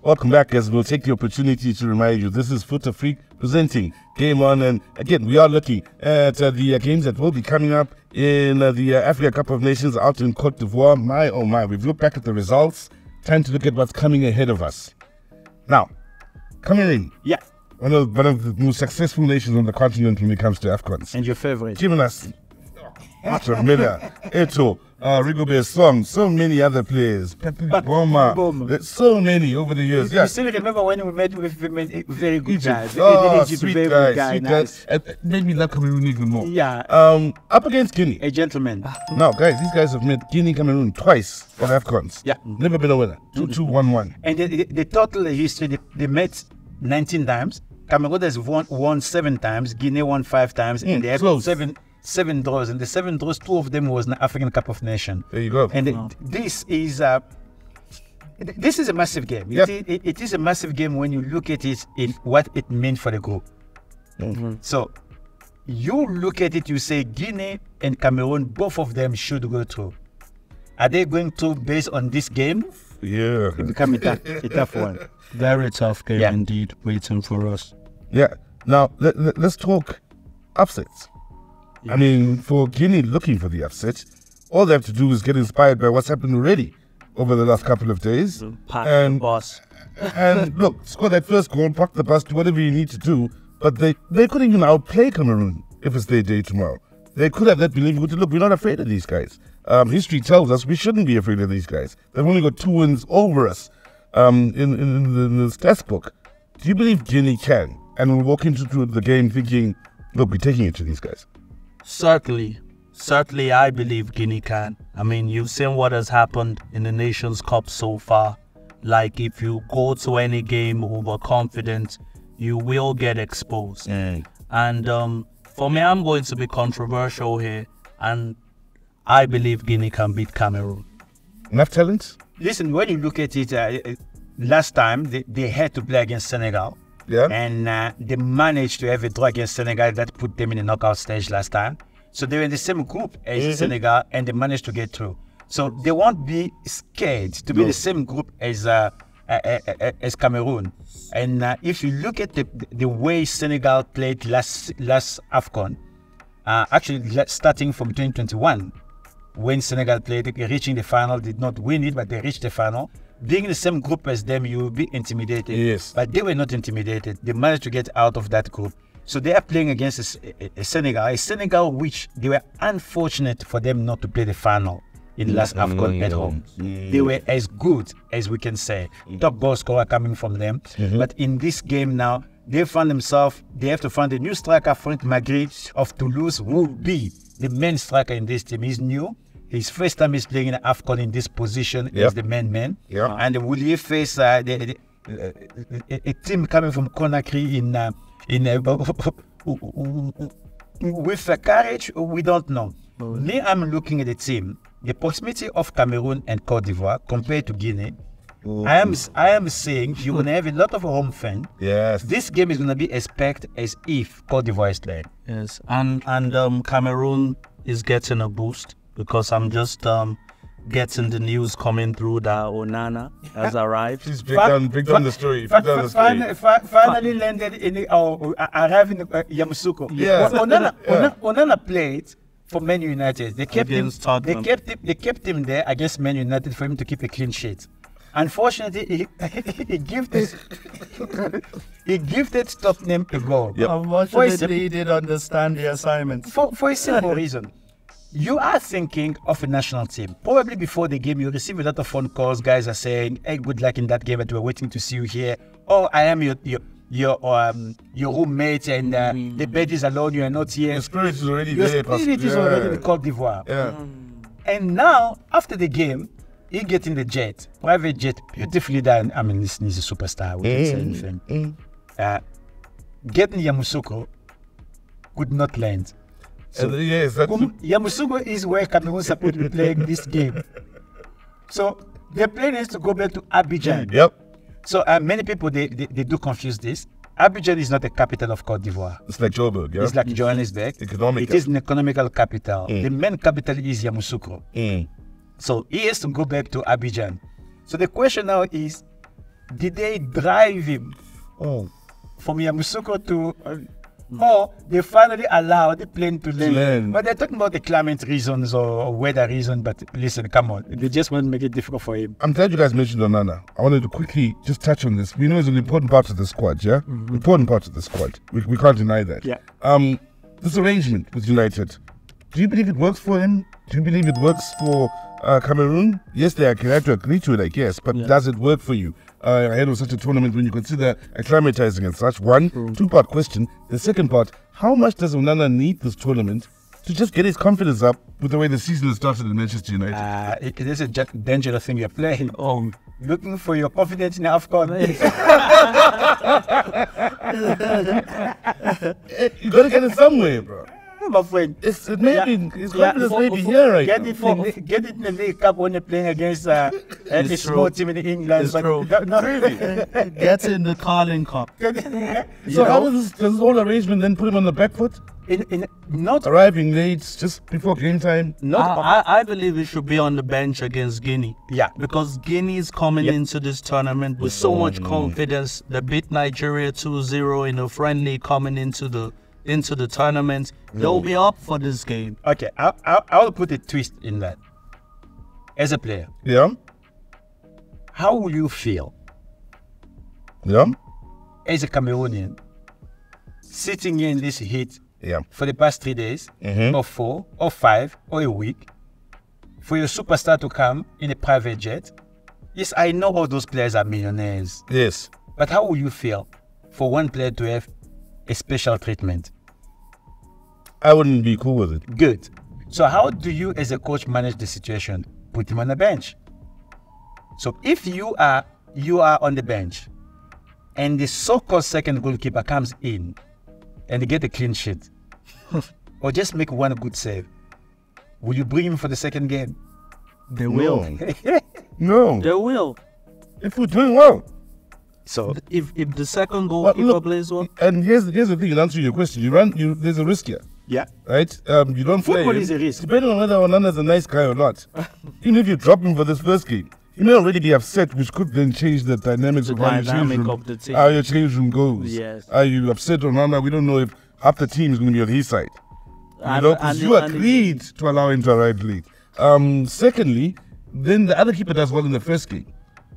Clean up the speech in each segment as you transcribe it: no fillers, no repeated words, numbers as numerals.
Welcome back, as we'll take the opportunity to remind you this is Fut-Afrique presenting Game On. And again, we are looking at the games that will be coming up in the Africa Cup of Nations out in Cote d'Ivoire. My, oh my, we've looked back at the results. Time to look at what's coming ahead of us. Now, Cameroon. Yeah. One of the most successful nations on the continent when it comes to Afcons. And your favorite? Giving us Arthur Miller, Eto, Rigobert Song, so many other players. Boma. There's so many over the years. You still remember when we met with very good guys? Sweet guy. Nice. It made me love Cameroon even more. Yeah. Up against Guinea. A gentleman. Now, guys, these guys have met Guinea, Cameroon twice on Afcons. Yeah. Never been a winner. 2-2, 1-1. And the total history, they met 19 times. Cameroon has won 7 times. Guinea won 5 times. And they have seven draws, and the 7 draws, 2 of them was an African Cup of Nations. There you go. And this is a massive game. Yep. It is a massive game when you look at it in what it meant for the group. So you look at it, you say Guinea and Cameroon, both of them should go through. Are they going to based on this game? Yeah. It become a tough one. Very tough game indeed, waiting for us. Yeah. Now, let's talk upsets. I mean, for Guinea looking for the upset, all they have to do is get inspired by what's happened already over the last couple of days. And boss. And look, score that first goal, park the bus, do whatever you need to do. But they could even outplay Cameroon if it's their day tomorrow. They could have that belief. Look, we're not afraid of these guys. History tells us we shouldn't be afraid of these guys. They've only got 2 wins over us in the stats book. Do you believe Guinea can? And we'll walk into the game thinking, look, we're taking it to these guys. Certainly, I believe Guinea can. I mean, you've seen what has happened in the Nations Cup so far. Like, if you go to any game overconfident, you will get exposed. And for me, I'm going to be controversial here, and I believe Guinea can beat Cameroon. Enough talent? Listen, when you look at it, last time they had to play against Senegal. Yeah. And they managed to have a draw against Senegal that put them in the knockout stage last time. So they were in the same group as Senegal, and they managed to get through. So they won't be scared to be the same group as Cameroon. And if you look at the way Senegal played last Afcon, actually starting from 2021, when Senegal played, reaching the final, did not win it, but they reached the final. Being in the same group as them, you will be intimidated. Yes. But they were not intimidated. They managed to get out of that group. So they are playing against a Senegal which they were unfortunate for them not to play the final in last Afcon at home. They were as good as we can say. Top goal scorer coming from them. But in this game now, they found themselves, they have to find a new striker, Franck Magritte of Toulouse, who will be the main striker in this team. He's new. His first time he's playing in Afcon in this position as the main man. And will he face a team coming from Conakry with courage? We don't know. Me, I'm looking at the team. The proximity of Cameroon and Cote d'Ivoire compared to Guinea. I am saying you're going to have a lot of home fans. Yes. This game is going to be as packed as if Cote d'Ivoire is playing. Yes. And Cameroon is getting a boost, because I'm just getting the news coming through that Onana has arrived. Please break down the story. Finally landed arrived in Yamoussoukro. Yeah. Onana played for Man United. They kept him there against Man United for him to keep a clean sheet. Unfortunately, he gifted Tottenham a goal. Unfortunately, he didn't understand the assignment. For a simple reason. You are thinking of a national team. Probably before the game, you receive a lot of phone calls. Guys are saying, "Hey, good luck in that game, but we're waiting to see you here." Oh, I am your roommate, and the bed is alone. You are not here. Your spirit is already there. Your spirit is already in Cote d'Ivoire. Yeah. And now, after the game, he gets in the jet, private jet, beautifully done. I mean, he's a superstar. We can say anything. Getting Yamoussoukro could not land. So, Yamoussoukro is where Cameroon is supposed to be playing this game. So the plan is to go back to Abidjan. So many people they do confuse this. Abidjan is not the capital of Cote d'Ivoire. It's like Joburg, yeah? It's like Johannesburg. It is an economical capital. The main capital is Yamoussoukro. So he has to go back to Abidjan. So the question now is, Did they drive him from Yamoussoukro to... or they finally allowed the plane to land? But they're talking about the climate reasons or weather reasons, but listen, come on. They just want to make it difficult for him. I'm glad you guys mentioned Onana. I wanted to quickly just touch on this. We know it's an important part of the squad, yeah? Important part of the squad. We can't deny that. Yeah. This arrangement with United, do you believe it works for him? Do you believe it works for Cameroon? Yes, they have to agree to it, I guess, but does it work for you ahead of such a tournament when you consider acclimatizing and such? One, two-part question. The second part, how much does Onana need this tournament to just get his confidence up with the way the season has started in Manchester United? It is a dangerous thing you're playing. Looking for your confidence in Afcon. You got to get it somewhere, bro. My friend, His confidence may be here right get now. It in the League Cup when they're playing against a small team in England. It's true. Not really. Get in the Carling Cup. So how does this whole arrangement then put him on the back foot? Not Arriving late, just before game time? I believe he should be on the bench against Guinea. Yeah. Because Guinea is coming into this tournament with so much confidence. They beat Nigeria 2-0 in a friendly coming into the tournament. They'll be up for this game. Okay, I'll put a twist in that. As a player, Yeah? how will you feel Yeah? as a Cameroonian sitting in this heat Yeah. for the past 3 days, or 4, or 5, or a week, for your superstar to come in a private jet? Yes, I know all those players are millionaires, Yes. but how will you feel for one player to have a special treatment? I wouldn't be cool with it. Good. So how do you as a coach manage the situation? Put him on the bench. So if you are on the bench and the so-called second goalkeeper comes in and they get a clean sheet or just make one good save, will you bring him for the second game? They will. No. They will. If we're doing well. So If the second goalkeeper plays well. And here's the thing, in answering your question, there's a risk here, yeah, right? You don't play football him, is a risk. depending on whether Onana's a nice guy or not. Even if you drop him for this first game, he may already be upset, which could then change the dynamics The of how dynamic of the team. how your change room goes. Yes. Are you upset Onana? We don't know if half the team is going to be on his side. And- Because and- you and- agreed to allow him to arrive late. Secondly, then the other keeper does well in the first game,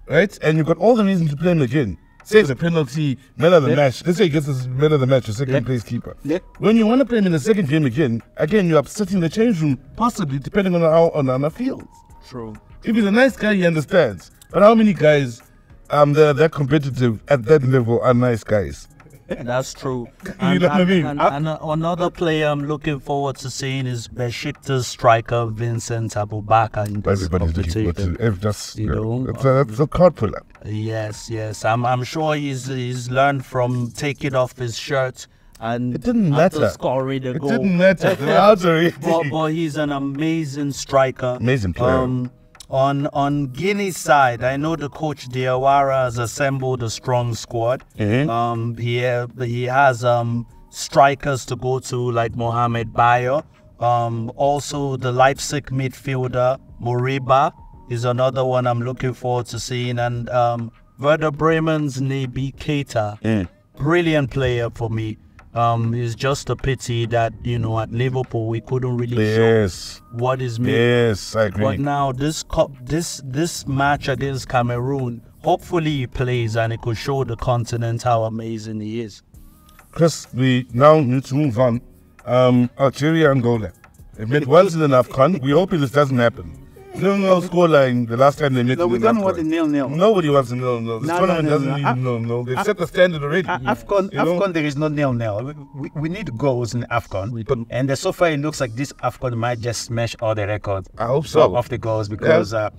right? And you've got all the reason to play him again. Saves a penalty, man of the match. Let's say he gets the man of the match, the second place keeper. When you want to play him in the second game again, you're upsetting the change room, possibly, depending on how Onana feels. True. If he's a nice guy, he understands. But how many guys that competitive at that level are nice guys? That's true. You know what I mean? And another player I'm looking forward to seeing is Besiktas striker Vincent Abubakar in this Everybody's looking competition. forward to that's a card puller. Yes. I'm sure he's learned from taking off his shirt and It didn't after matter. scoring the It goal. didn't matter. They were out already. but he's an amazing striker. Amazing player. On Guinea's side, I know the coach Diawara has assembled a strong squad. He has strikers to go to like Mohamed Bayo. Also the Leipzig midfielder Moriba is another one I'm looking forward to seeing, and Werder Bremen's Naby Keita, brilliant player for me. It's just a pity that at Liverpool we couldn't really show what is made. Yes, I agree. But now this match against Cameroon, hopefully he plays and it could show the continent how amazing he is. Chris, we now need to move on. Algeria, Angola. They met once in an Afcon. We hope this doesn't happen. 0-0 scoreline the last time they met. No, we don't want a 0-0. Nobody wants a 0-0. This tournament doesn't need 0-0. They've set the standard already. Afcon, there is no 0-0. We need goals in Afcon. And so far, it looks like this Afcon might just smash all the records. I hope so. Of the goals, because the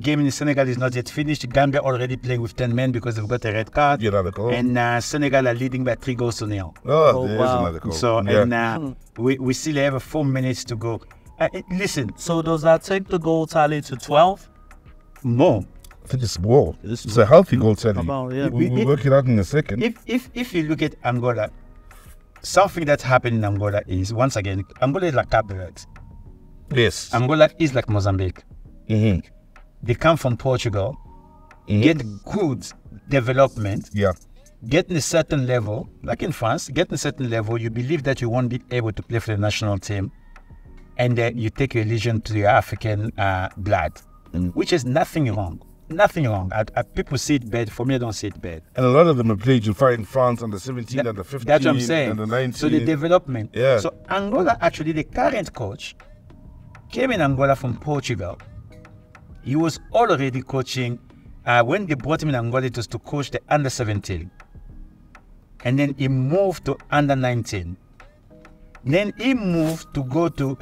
game in Senegal is not yet finished. Gambia already playing with 10 men because they've got a red card. And Senegal are leading by 3-0. Oh, there's another goal. So, and we still have 4 minutes to go. Listen. So does that take the goal tally to 12? No. I think it's more. It's a healthy goal tally. We'll work it out in a second. If you look at Angola, something that's happened in Angola is, once again, Angola is like Cape Verde. Yes. Angola is like Mozambique. Mm-hmm. They come from Portugal, get good development. Yeah. Getting a certain level, like in France, getting a certain level, you believe that you won't be able to play for the national team, and then you take your allegiance to your African blood, which is nothing wrong. Nothing wrong. People see it bad. For me, I don't see it bad. And a lot of them have played. You find in France under 17, under 15, that's what I'm saying. under 19. So the development. Yeah. So Angola, actually, the current coach came in Angola from Portugal. He was already coaching. When they brought him in Angola, it was to coach the under 17. And then he moved to under 19. Then he moved to go to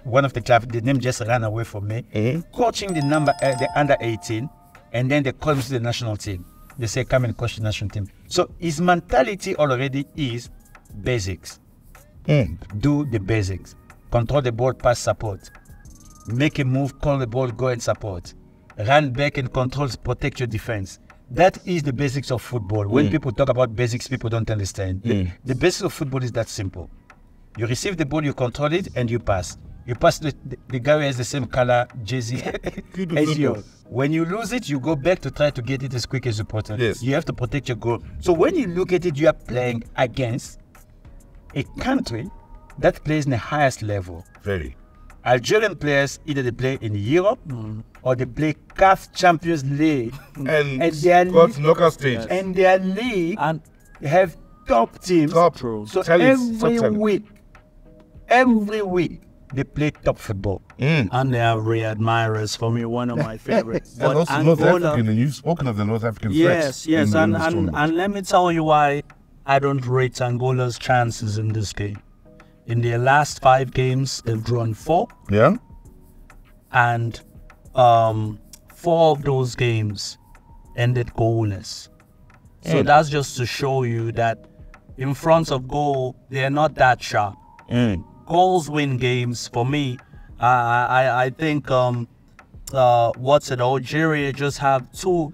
one of the clubs. The name just ran away from me. Coaching the under 18, and then they call him to the national team. They say, come and coach the national team. So his mentality already is basics. Do the basics. Control the ball, pass, support. Make a move, call the ball, go and support. Run back and control, protect your defense. That is the basics of football. When people talk about basics, people don't understand. The basics of football is that simple. You receive the ball, you control it, and you pass. You pass the guy who has the same color jersey as you. When you lose it, you go back to try to get it as quick as you possible. Yes. You have to protect your goal. So when you look at it, you are playing against a country that plays in the highest level. Very. Algerian players, either they play in Europe or they play CAF Champions League. And their got knockout stage. And their league And have top teams. Top So talents, every top talent. week, they play top football. and they are re-admirers for me, one of my favorites. And also North African, and you've spoken of the North African Yes, threats yes, in this tournament. and let me tell you why I don't rate Angola's chances in this game. In their last 5 games, they've drawn 4, Yeah? and 4 of those games ended goalless. So that's just to show you that in front of goal, they're not that sharp. Goals win games. For me, I think Algeria just have too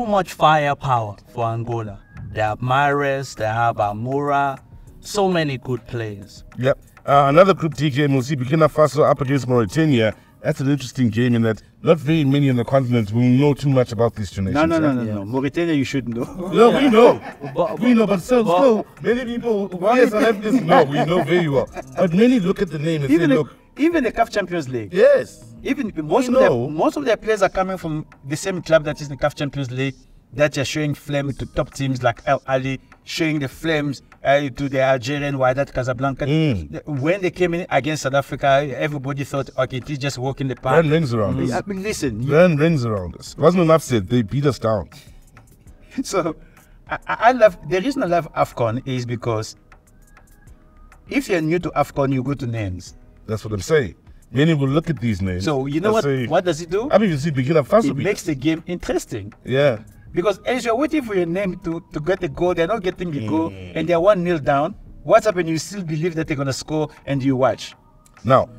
much firepower for Angola. They have Mahrez, they have Amura, so many good players. Yep. Another Group D game, we'll see Burkina Faso up against Mauritania. That's an interesting game in that not very many on the continent will know too much about these two nations. No. Mauritania, you should know. No, we know. We know, but still, many people, why is this? No, we know very well. But many look at the name and say, look. Even the CAF Champions League. Yes. Even most of their players are coming from the same club that is in the CAF Champions League, that are showing flame to top teams like Al Ali, showing the flames to the Algerian Wydad Casablanca. When they came in against South Africa, everybody thought, okay, it is just walking the park. Run rings around us. I mean, listen. Run rings around us. Wasn't enough said, they beat us down. So, I love, the reason I love Afcon is because if you're new to Afcon, you go to names. That's what I'm saying. Many will look at these names. So, you know what does it do? I mean, you see Burkina Faso. It makes the game interesting. Yeah. Because as you're waiting for your name to get the goal, they're not getting the goal, and they're 1-0 down. What's happening? You still believe that they're going to score, and you watch. Now,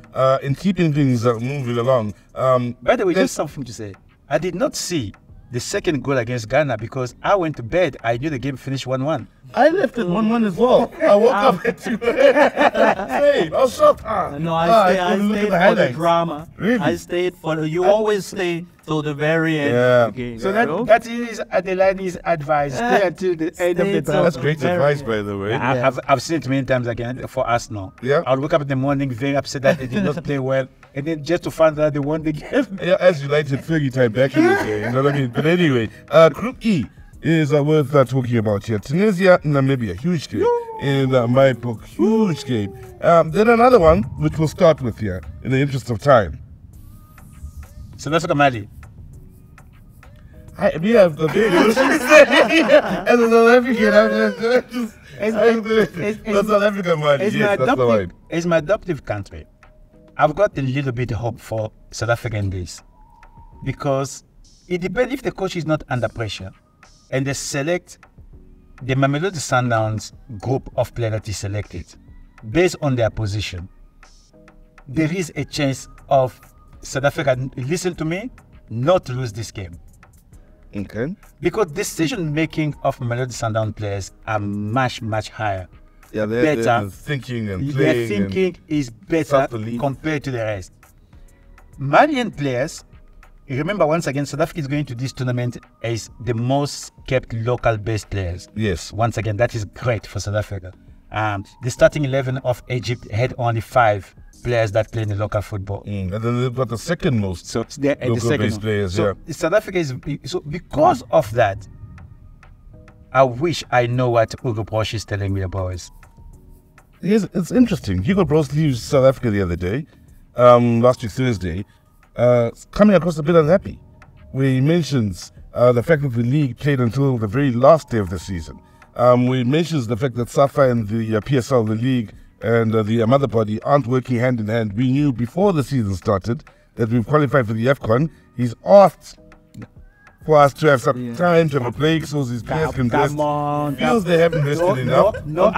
in keeping things moving along. By the way, just something to say. I did not see the second goal against Ghana because I went to bed. I knew the game finished 1-1. I left it 1-1 as well. I woke up at 2 Same. I was shocked. No, I stayed for the drama. Really? I stayed for the, you always stay till the very end of the game. So that is Adelaide's advice. Stay until the end of the time. That's great advice, by the way. I've seen it many times again for Arsenal. Yeah. I'll wake up in the morning very upset that they did not play well, and then just to find out they won the game. Yeah, as you liked it, Fergie time back in the day. You know what I mean? But anyway, Group E is worth talking about here. Tunisia, Namibia, huge game. In my book, huge game. Then another one, which we'll start with here, in the interest of time. South Africa, Mali. We have the big as a South African, man. Yes, that's the line. As my adoptive country, I've got a little bit of hope for South African days. Because it depends if the coach is not under pressure and they select the Mamelodi Sundowns group of players that is selected based on their position. There is a chance of South Africa, listen to me, not to lose this game. Okay. Because decision making of Mamelodi Sundowns players are much, much higher. Yeah, they're thinking and playing. Their thinking is better compared to the rest. Malian players remember, once again, South Africa is going to this tournament as the most kept local based players. Yes. Once again, that is great for South Africa. The starting 11 of Egypt had only 5 players that play in the local football. And then they've got the second most So they're at the local second based one. players. So South Africa is so because of that. I wish I know what Hugo Brosh is telling me about us. Yes, it's interesting. Hugo Brosh leaves South Africa the other day, last week Thursday, coming across a bit unhappy, where he mentions the fact that the league played until the very last day of the season. Where he mentions the fact that SAFA and the PSL, the league, and the mother body aren't working hand in hand. We knew before the season started that we've qualified for the Afcon. He's asked for us to have some time to have a break so his players can rest. Feels they haven't rested enough. No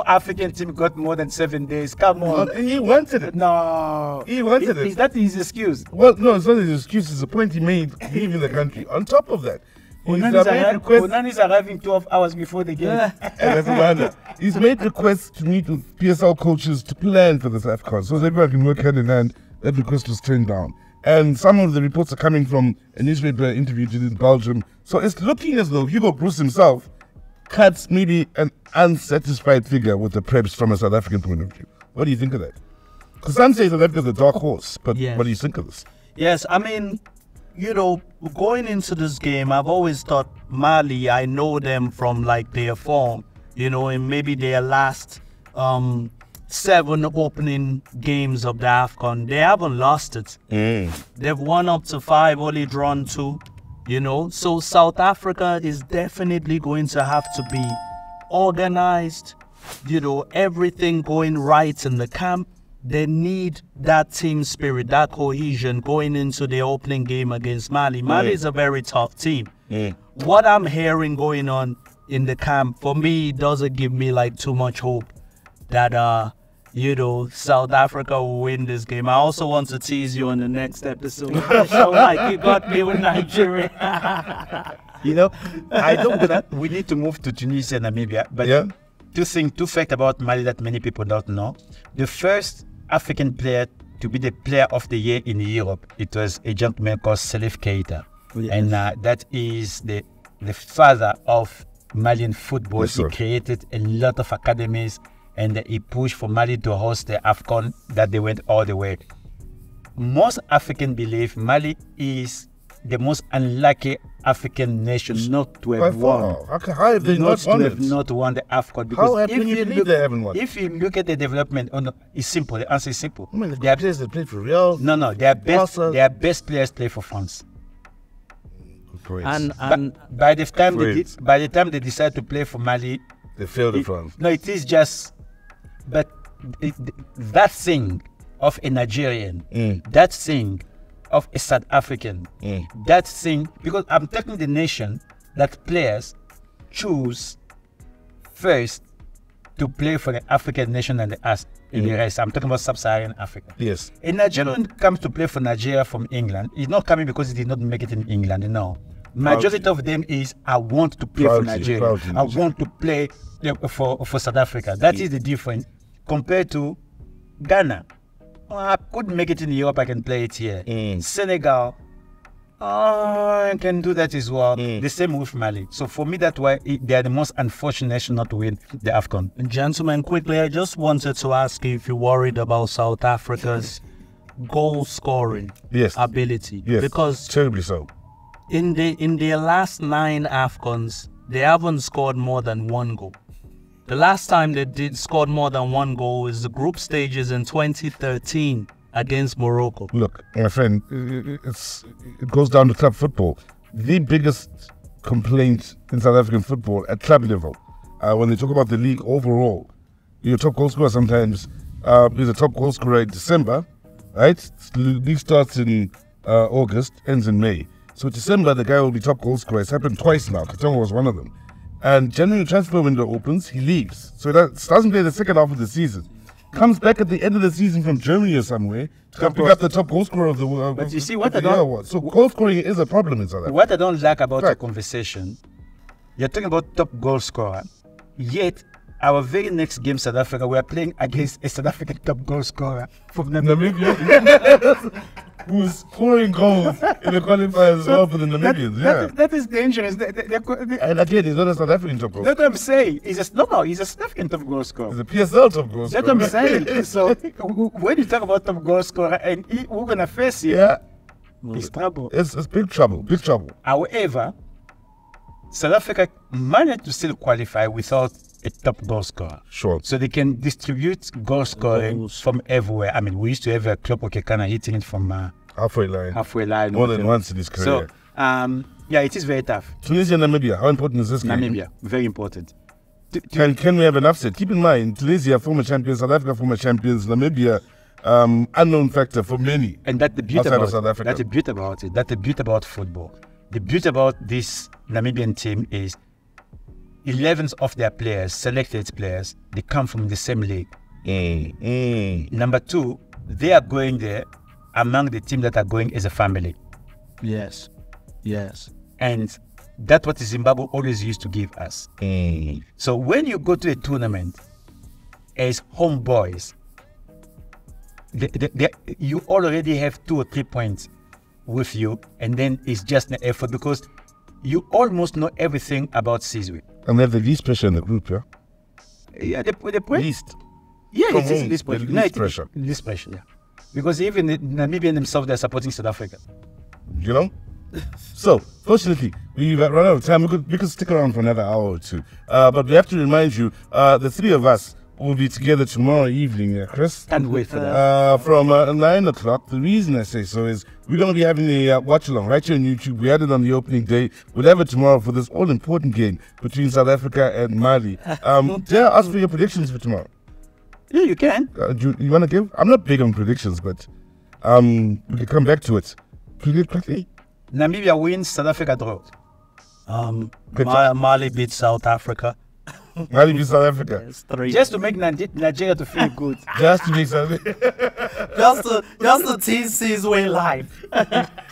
African team got more than 7 days. Come on. He wanted it. No. He wanted it. Is that his excuse? Well, no, it's not his excuse. It's a point he made leaving the country. On top of that, Onan is arriving 12 hours before the game. He's made requests to meet with PSL coaches to plan for this Afcon, so that everyone can work hand in hand. That request was turned down. And some of the reports are coming from a newspaper interview in Belgium. So it's looking as though Hugo Brosh himself cuts maybe an unsatisfied figure with the Preps from a South African point of view. What do you think of that? Because some say South Africa's a dark horse, but what do you think of this? Yes, I mean, you know, going into this game, I've always thought Mali, I know them from like their form, you know, and maybe their last 7 opening games of the Afcon. They haven't lost it. They've won up to 5, only drawn 2, you know. So South Africa is definitely going to have to be organized, you know, everything going right in the camp. They need that team spirit, that cohesion going into the opening game against Mali. Mali is a very tough team. What I'm hearing going on in the camp, for me, doesn't give me like too much hope that you know, South Africa will win this game. I also want to tease you on the next episode. So like you got me with Nigeria. You know, I don't that we need to move to Tunisia and Namibia. But two facts about Mali that many people don't know. The first African player to be the player of the year in Europe, it was a gentleman called Salif Keita. And that is the father of Malian football. He created a lot of academies, and he pushed for Mali to host the Afcon that they went all the way. Most Africans believe Mali is the most unlucky African nation not to have won. How have they not won it? Not won the Afcon. Because they haven't won? If you look at the development, it's simple. The answer is simple. I mean, the players that play for Real. No, their best players play for France. And by the time they decide to play for Mali, they failed in France. No, it is just. But that thing of a Nigerian, that thing of a South African, that thing, because I'm taking the nation that players choose first to play for the African nation and the rest. I'm talking about sub-Saharan Africa. Yes. A Nigerian comes to play for Nigeria from England. He's not coming because he did not make it in England. No. Majority of them is, I want to play for Nigeria. I want to play for South Africa. That is the difference compared to Ghana. I couldn't make it in Europe, I can play it here. Senegal, I can do that as well. The same with Mali. So for me, that's why they are the most unfortunate nation not to win the Afcon. Gentlemen, quickly, I just wanted to ask you if you're worried about South Africa's goal scoring ability. Yes, because terribly so. In their last 9 Afcons, they haven't scored more than 1 goal. The last time they scored more than 1 goal is the group stages in 2013 against Morocco. Look, my friend, it goes down to club football. The biggest complaint in South African football at club level, when they talk about the league overall, your top goal scorer sometimes is a top goal scorer in December, right? The league starts in August, ends in May. So December, the guy will be top goal scorer. It's happened twice now. Katonga was one of them. And January transfer window opens, he leaves. So that doesn't play the second half of the season. Comes back at the end of the season from Germany or somewhere to pick up the top goal scorer of the world. But you see what I don't. So goal scoring is a problem in South Africa. What I don't like about your conversation, you're talking about top goal scorer, yet our very next game, South Africa, we are playing against a South African top goal scorer from Namibia. who's scoring goals in the qualifiers as well for the Namibians. That is dangerous. And again, he's not a South African top goal. That's what I'm saying. He's a South African top goal scorer. He's a PSL top goal scorer. That's what I'm saying. So when you talk about top goal scorer and we're gonna face him, Yeah, it's trouble. it's big trouble, big trouble. However, South Africa managed to still qualify without a top goal scorer. Sure. So they can distribute goal scoring from everywhere. I mean, we used to have a Klopp Okekana hitting it from Halfway line. halfway line. More than once in his career. So, yeah, it is very tough. Tunisia and Namibia, how important is this game? Namibia, very important. Can we have an upset? Keep in mind, Tunisia, former champions, South Africa, former champions, Namibia, unknown factor for many. And that's the beauty outside of about South Africa. That's the beauty about it. That's the beauty about football. The beauty about this Namibian team is 11 of their players, selected players, they come from the same league. Number two, they are going there among the team that are going as a family. Yes. And that's what Zimbabwe always used to give us. So when you go to a tournament as homeboys, you already have 2 or 3 points with you, and then it's just an effort because you almost know everything about Sizwe. And they have the least pressure in the group, yeah? Yeah, the point. Least. Yeah, From it's home, least pressure. the least pressure. Least pressure, yeah. Because even the Namibian themselves, they're supporting South Africa. You know? So, fortunately, we've run out of time. We could stick around for another hour or two. But we have to remind you, the three of us will be together tomorrow evening, Chris. Can't wait for that. From 9 o'clock. The reason I say so is we're going to be having a watch-along right here on YouTube. We had it on the opening day. We'll have it tomorrow for this all-important game between South Africa and Mali. Dare I ask for your predictions for tomorrow? Yeah, you can. You want to give? I'm not big on predictions, but we can come back to it. Predict quickly. Namibia wins, South Africa draws. Mali beats South Africa. Mali beats South Africa. It's 3. Just to make Nigeria to feel good. Just to make something. just the TC's way live.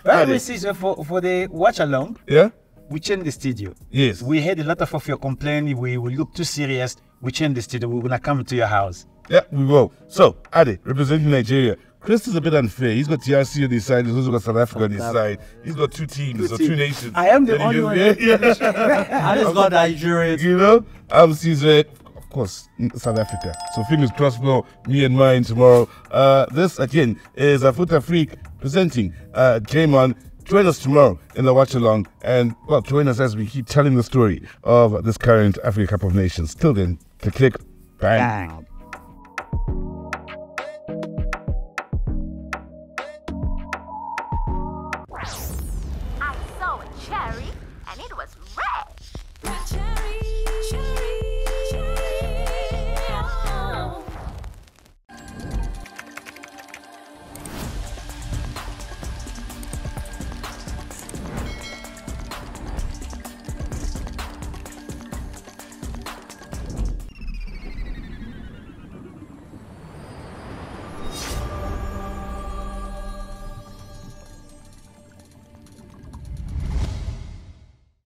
Right, we see for the watch along. Yeah? We changed the studio. Yes. We had a lot of your complaining. We look too serious. We changed the studio. We're gonna come to your house. Yeah, we will. So, Ade, representing Nigeria. Chris is a bit unfair. He's got TRC on his side. He's also got South Africa on his side. He's got 2 teams or 2 nations. I am the only one. I just got Nigeria. You know? I'm Caesar. Of course, South Africa. So fingers crossed for me and mine tomorrow. This, again, is Fut-Afrique presenting J-Man. Join us tomorrow in the watch along and, well, join us as we keep telling the story of this current Africa Cup of Nations. Till then, click, bang.